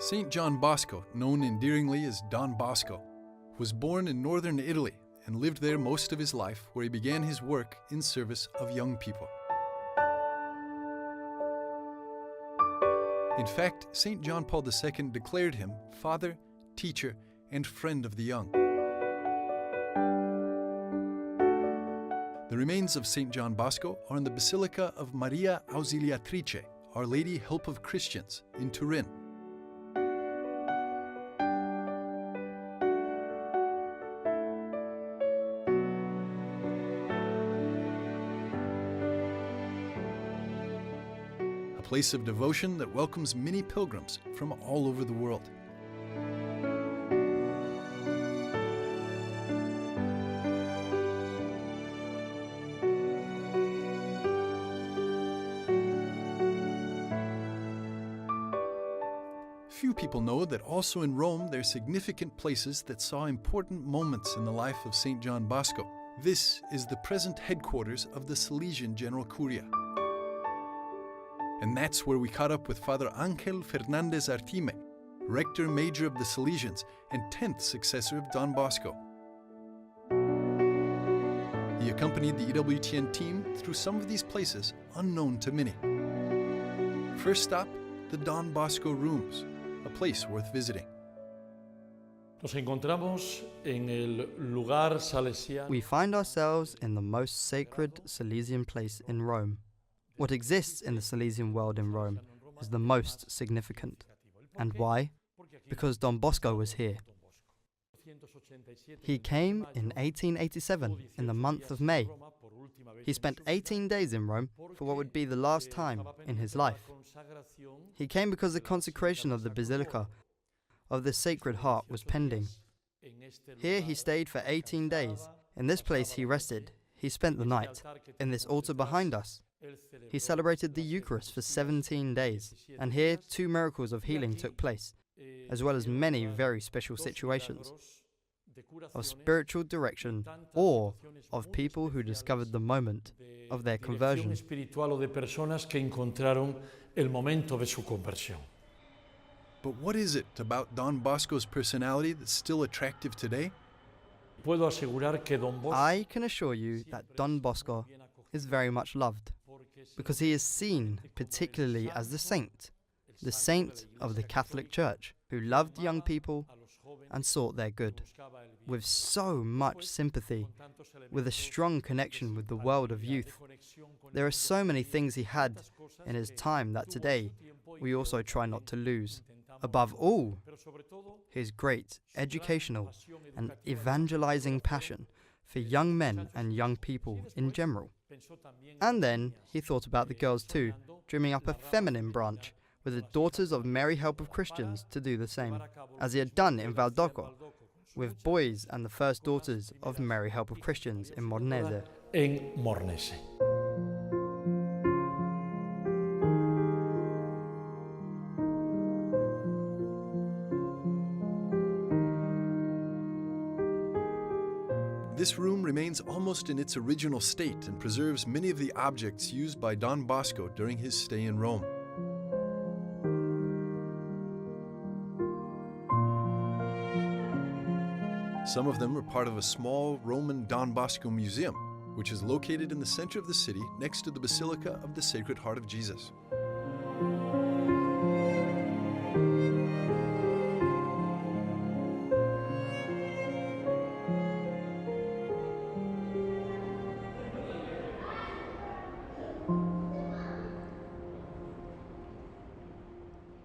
Saint John Bosco, known endearingly as Don Bosco, was born in northern Italy and lived there most of his life, where he began his work in service of young people. In fact, St. John Paul II declared him father, teacher, and friend of the young. The remains of St. John Bosco are in the Basilica of Maria Ausiliatrice, Our Lady Help of Christians, in Turin. A place of devotion that welcomes many pilgrims from all over the world. Few people know that also in Rome there are significant places that saw important moments in the life of St. John Bosco. This is the present headquarters of the Salesian General Curia. And that's where we caught up with Father Ángel Fernández Artime, Rector Major of the Salesians and 10th successor of Don Bosco. He accompanied the EWTN team through some of these places unknown to many. First stop, the Don Bosco Rooms, a place worth visiting. Nos encontramos en el lugar salesiano. We find ourselves in the most sacred Salesian place in Rome. What exists in the Salesian world in Rome is the most significant. And why? Because Don Bosco was here. He came in 1887, in the month of May. He spent 18 days in Rome for what would be the last time in his life. He came because the consecration of the Basilica of the Sacred Heart was pending. Here he stayed for 18 days. In this place he rested. He spent the night. In this altar behind us, he celebrated the Eucharist for 17 days. And here 2 miracles of healing took place, as well as many very special situations of spiritual direction or of people who discovered the moment of their conversion. But what is it about Don Bosco's personality that's still attractive today? I can assure you that Don Bosco is very much loved, because he is seen particularly as the saint of the Catholic Church, who loved young people and sought their good, with so much sympathy, with a strong connection with the world of youth. There are so many things he had in his time that today we also try not to lose. Above all, his great educational and evangelizing passion for young men and young people in general. And then he thought about the girls too, dreaming up a feminine branch with the Daughters of Mary Help of Christians to do the same, as he had done in Valdoco, with boys and the first Daughters of Mary Help of Christians in Mornese. This room remains almost in its original state and preserves many of the objects used by Don Bosco during his stay in Rome. Some of them are part of a small Roman Don Bosco museum, which is located in the center of the city next to the Basilica of the Sacred Heart of Jesus.